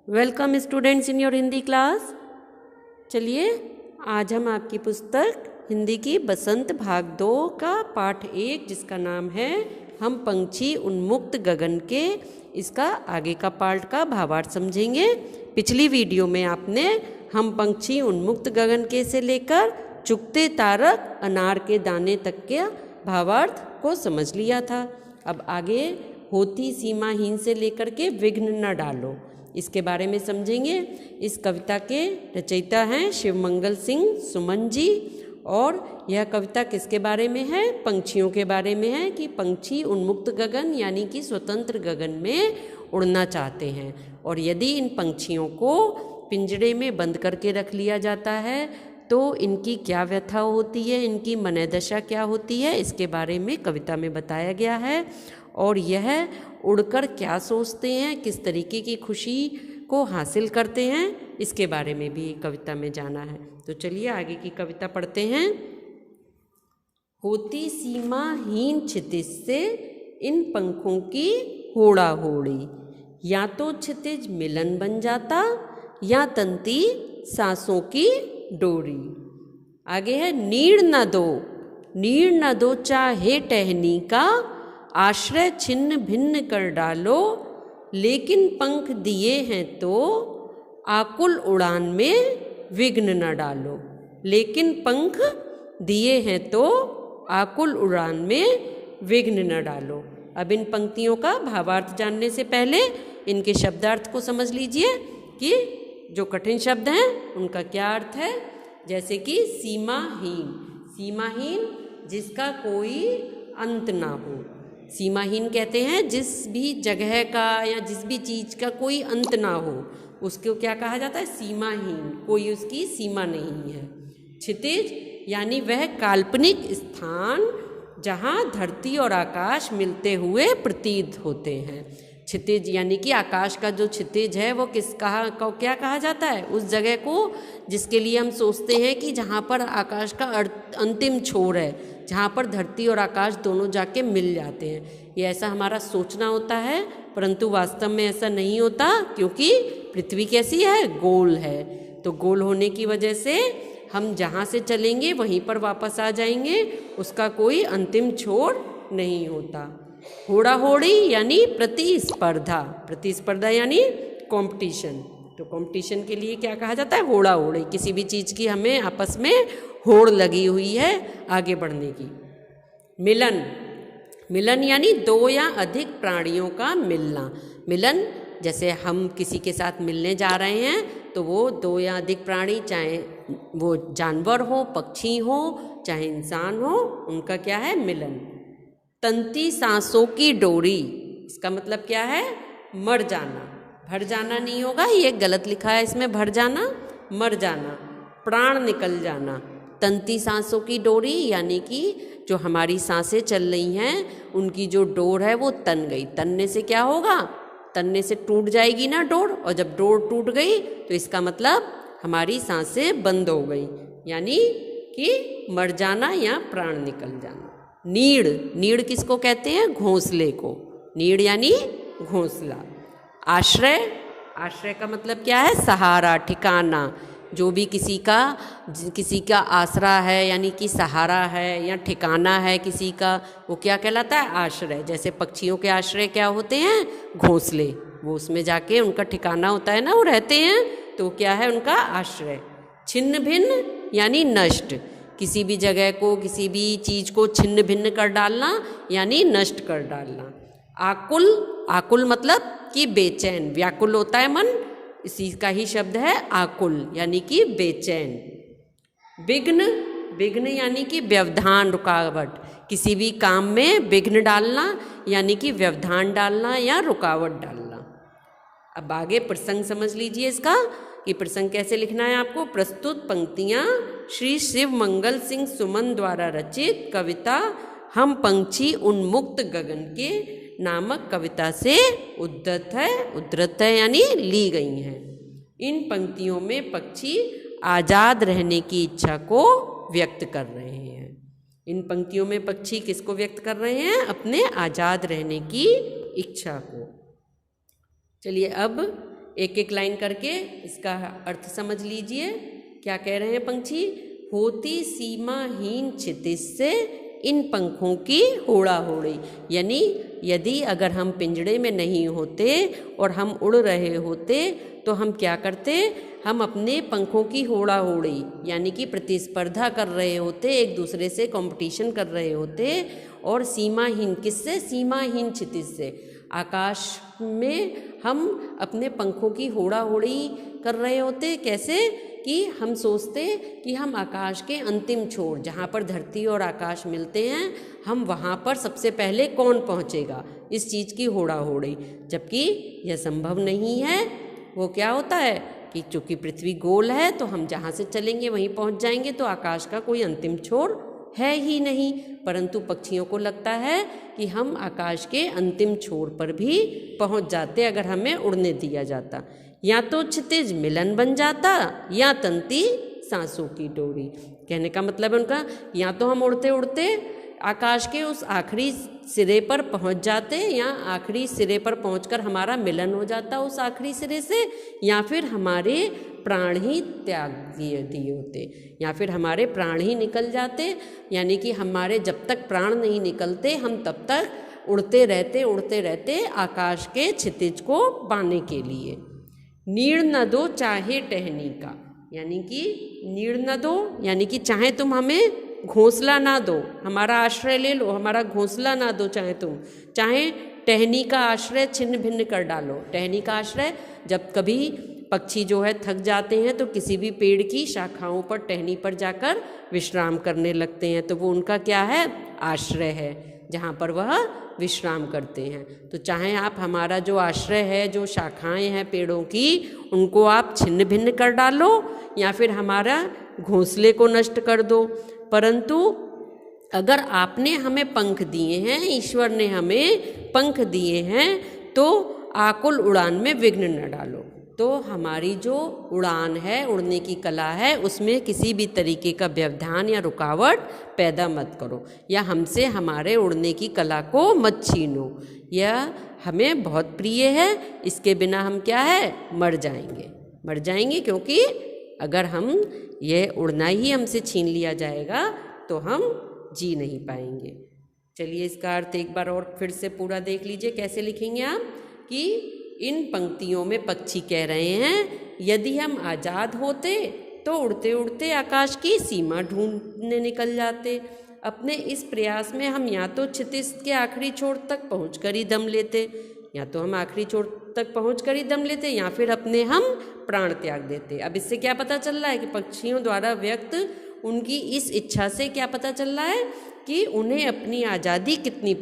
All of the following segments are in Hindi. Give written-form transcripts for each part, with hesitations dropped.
Welcome students in your Hindi class. चलिए आज हम आपकी पुस्तक हिंदी की बसंत भाग 2 का पाठ 1 जिसका नाम है हम पंछी उन्मुक्त गगन के, इसका आगे का पार्ट का भावार्थ समझेंगे। पिछली वीडियो में आपने हम पंछी उन्मुक्त गगन के से लेकर चुगते तारक अनार के दाने तक के भावार्थ को समझ लिया था। अब आगे होती सीमाहीन से लेकर के विघ्न न डालो, इसके बारे में समझेंगे। इस कविता के रचयिता हैं शिवमंगल सिंह सुमन जी, और यह कविता किसके बारे में है? पंछियों के बारे में है कि पंछी उन्मुक्त गगन यानी कि स्वतंत्र गगन में उड़ना चाहते हैं, और यदि इन पंछियों को पिंजड़े में बंद करके रख लिया जाता है तो इनकी क्या व्यथा होती है, इनकी मनोदशा क्या होती है, इसके बारे में कविता में बताया गया है। और यह उड़कर क्या सोचते हैं, किस तरीके की खुशी को हासिल करते हैं, इसके बारे में भी कविता में जाना है। तो चलिए आगे की कविता पढ़ते हैं। होती सीमाहीन क्षितिज से इन पंखों की होड़ा होड़ी, या तो क्षितिज मिलन बन जाता या तंती सांसों की डोरी। आगे है नीड़ न दो चाहे टहनी का, आश्रय छिन्न भिन्न कर डालो, लेकिन पंख दिए हैं तो आकुल उड़ान में विघ्न न डालो। लेकिन पंख दिए हैं तो आकुल उड़ान में विघ्न न डालो। अब इन पंक्तियों का भावार्थ जानने से पहले इनके शब्दार्थ को समझ लीजिए कि जो कठिन शब्द हैं उनका क्या अर्थ है। जैसे कि सीमाहीन जिसका कोई अंत ना हो। सीमाहीन कहते हैं जिस भी जगह का या जिस भी चीज़ का कोई अंत ना हो, उसको क्या कहा जाता है? सीमाहीन, कोई उसकी सीमा नहीं है। क्षितिज यानी वह काल्पनिक स्थान जहाँ धरती और आकाश मिलते हुए प्रतीत होते हैं। क्षितिज यानी कि आकाश का जो क्षितिज है वो क्या कहा जाता है? उस जगह को जिसके लिए हम सोचते हैं कि जहाँ पर आकाश का अंतिम छोर है, जहाँ पर धरती और आकाश दोनों जाके मिल जाते हैं। ये ऐसा हमारा सोचना होता है, परंतु वास्तव में ऐसा नहीं होता, क्योंकि पृथ्वी कैसी है? गोल है। तो गोल होने की वजह से हम जहाँ से चलेंगे वहीं पर वापस आ जाएंगे, उसका कोई अंतिम छोर नहीं होता। होड़ा होड़ी यानी प्रतिस्पर्धा यानी कंपटीशन। तो कंपटीशन के लिए क्या कहा जाता है? होड़ा होड़ी। किसी भी चीज़ की हमें आपस में होड़ लगी हुई है आगे बढ़ने की। मिलन यानी दो या अधिक प्राणियों का मिलना। मिलन जैसे हम किसी के साथ मिलने जा रहे हैं तो वो दो या अधिक प्राणी, चाहे वो जानवर हो, पक्षी हो, चाहे इंसान हो, उनका क्या है? मिलन। तंती सांसों की डोरी, इसका मतलब क्या है? मर जाना। भर जाना नहीं होगा, ये गलत लिखा है इसमें, भर जाना, मर जाना, प्राण निकल जाना। तंती सांसों की डोरी यानी कि जो हमारी सांसें चल रही हैं उनकी जो डोर है वो तन गई। तनने से क्या होगा? तनने से टूट जाएगी ना डोर, और जब डोर टूट गई तो इसका मतलब हमारी सांसें बंद हो गई, यानी कि मर जाना या प्राण निकल जाना। नीड़ किसको कहते हैं? घोंसले को। नीड़ यानी घोंसला। आश्रय का मतलब क्या है? सहारा, ठिकाना। जो भी किसी का आसरा है यानी कि सहारा है या ठिकाना है किसी का, वो क्या कहलाता है? आश्रय। जैसे पक्षियों के आश्रय क्या होते हैं? घोंसले। वो उसमें जाके उनका ठिकाना होता है ना, वो रहते हैं, तो क्या है उनका? आश्रय। छिन्न भिन्न यानी नष्ट। किसी भी जगह को, किसी भी चीज़ को छिन्न भिन्न कर डालना यानी नष्ट कर डालना। आकुल मतलब कि बेचैन, व्याकुल होता है मन, इसी का ही शब्द है आकुल यानी कि बेचैन। विघ्न यानी कि व्यवधान, रुकावट। किसी भी काम में विघ्न डालना यानी कि व्यवधान डालना या रुकावट डालना। अब आगे प्रसंग समझ लीजिए इसका कि प्रसंग कैसे लिखना है आपको। प्रस्तुत पंक्तियाँ श्री शिवमंगल सिंह सुमन द्वारा रचित कविता हम पंछी उन्मुक्त गगन के नामक कविता से उद्धृत है यानी ली गई हैं। इन पंक्तियों में पक्षी आज़ाद रहने की इच्छा को व्यक्त कर रहे हैं। इन पंक्तियों में पक्षी किसको व्यक्त कर रहे हैं? अपने आज़ाद रहने की इच्छा को। चलिए अब एक एक लाइन करके इसका अर्थ समझ लीजिए। क्या कह रहे हैं पंछी? होती सीमाहीन क्षितिज से इन पंखों की होड़ा होड़ी। यानी यदि अगर हम पिंजड़े में नहीं होते और हम उड़ रहे होते तो हम क्या करते? हम अपने पंखों की होड़ा होड़ी यानी कि प्रतिस्पर्धा कर रहे होते, एक दूसरे से कंपटीशन कर रहे होते। और सीमाहीन किससे? सीमाहीन क्षितिज से। आकाश में हम अपने पंखों की होड़ा होड़ी कर रहे होते। कैसे? कि हम सोचते कि हम आकाश के अंतिम छोर, जहाँ पर धरती और आकाश मिलते हैं, हम वहाँ पर सबसे पहले कौन पहुँचेगा, इस चीज़ की होड़ा होड़ी। जबकि यह संभव नहीं है। वो क्या होता है कि चूँकि पृथ्वी गोल है तो हम जहाँ से चलेंगे वहीं पहुँच जाएंगे, तो आकाश का कोई अंतिम छोर है ही नहीं। परंतु पक्षियों को लगता है कि हम आकाश के अंतिम छोर पर भी पहुँच जाते अगर हमें उड़ने दिया जाता। या तो क्षितिज मिलन बन जाता या तंती सांसों की डोरी। कहने का मतलब है उनका, या तो हम उड़ते उड़ते आकाश के उस आखिरी सिरे पर पहुंच जाते, या आखिरी सिरे पर पहुंचकर हमारा मिलन हो जाता उस आखिरी सिरे से, या फिर हमारे प्राण ही त्याग दिए होते, या फिर हमारे प्राण ही निकल जाते। यानी कि हमारे जब तक प्राण नहीं निकलते हम तब तक उड़ते रहते आकाश के क्षितिज को पाने के लिए। नीड़ न दो चाहे टहनी का, यानी कि नीड़ न दो यानी कि चाहे तुम हमें घोंसला ना दो, हमारा आश्रय ले लो, हमारा घोंसला ना दो, चाहे टहनी का आश्रय छिन्न भिन्न कर डालो। टहनी का आश्रय, जब कभी पक्षी जो है थक जाते हैं तो किसी भी पेड़ की शाखाओं पर, टहनी पर जाकर विश्राम करने लगते हैं, तो वो उनका क्या है? आश्रय है, जहाँ पर वह विश्राम करते हैं। तो चाहे आप हमारा जो आश्रय है, जो शाखाएं हैं पेड़ों की, उनको आप छिन्न भिन्न कर डालो या फिर हमारा घोंसले को नष्ट कर दो, परंतु अगर आपने हमें पंख दिए हैं, ईश्वर ने हमें पंख दिए हैं, तो आकुल उड़ान में विघ्न न डालो। तो हमारी जो उड़ान है, उड़ने की कला है, उसमें किसी भी तरीके का व्यवधान या रुकावट पैदा मत करो, या हमसे हमारे उड़ने की कला को मत छीनो। यह हमें बहुत प्रिय है, इसके बिना हम क्या है? मर जाएंगे, क्योंकि अगर हम यह उड़ना ही हमसे छीन लिया जाएगा तो हम जी नहीं पाएंगे। चलिए इसका अर्थ एक बार और फिर से पूरा देख लीजिए। कैसे लिखेंगे आप? कि इन पंक्तियों में पक्षी कह रहे हैं, यदि हम आज़ाद होते तो उड़ते उड़ते आकाश की सीमा ढूंढने निकल जाते। अपने इस प्रयास में हम या तो क्षितिज के आखिरी छोर तक पहुंचकर ही दम लेते, या फिर अपने हम प्राण त्याग देते। अब इससे क्या पता चल रहा है कि पक्षियों द्वारा व्यक्त उनकी इस इच्छा से क्या पता चल रहा है कि उन्हें अपनी आज़ादी कितनी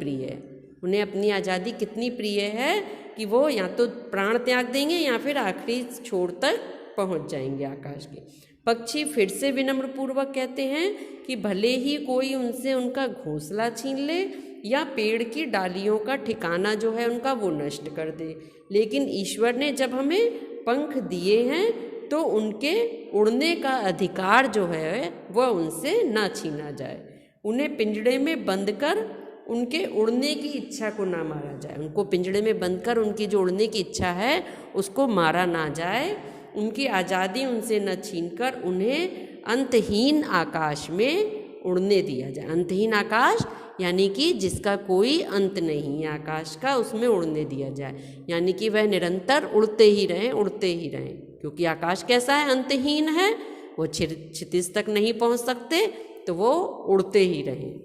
प्रिय है, कि वो या तो प्राण त्याग देंगे या फिर आखिरी छोर तक पहुंच जाएंगे आकाश के। पक्षी फिर से विनम्र पूर्वक कहते हैं कि भले ही कोई उनसे उनका घोंसला छीन ले या पेड़ की डालियों का ठिकाना जो है उनका वो नष्ट कर दे, लेकिन ईश्वर ने जब हमें पंख दिए हैं तो उनके उड़ने का अधिकार जो है वह उनसे ना छीना जाए। उन्हें पिंजड़े में बंद कर उनके उड़ने की इच्छा को ना मारा जाए। उनको पिंजड़े में बंद कर उनकी जो उड़ने की इच्छा है उसको मारा ना जाए। उनकी आज़ादी उनसे न छीनकर उन्हें अंतहीन आकाश में उड़ने दिया जाए। अंतहीन आकाश यानी कि जिसका कोई अंत नहीं है आकाश का, उसमें उड़ने दिया जाए। यानी कि वह निरंतर उड़ते ही रहें, क्योंकि आकाश कैसा है? अंतहीन है। वो क्षितिज तक नहीं पहुंच सकते, तो वो उड़ते ही रहें।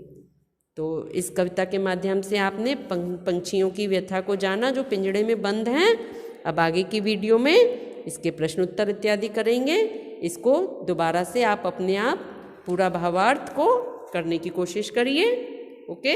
तो इस कविता के माध्यम से आपने पंछियों की व्यथा को जाना जो पिंजड़े में बंद हैं। अब आगे की वीडियो में इसके प्रश्न उत्तर इत्यादि करेंगे। इसको दोबारा से आप अपने आप पूरा भावार्थ को करने की कोशिश करिए। ओके।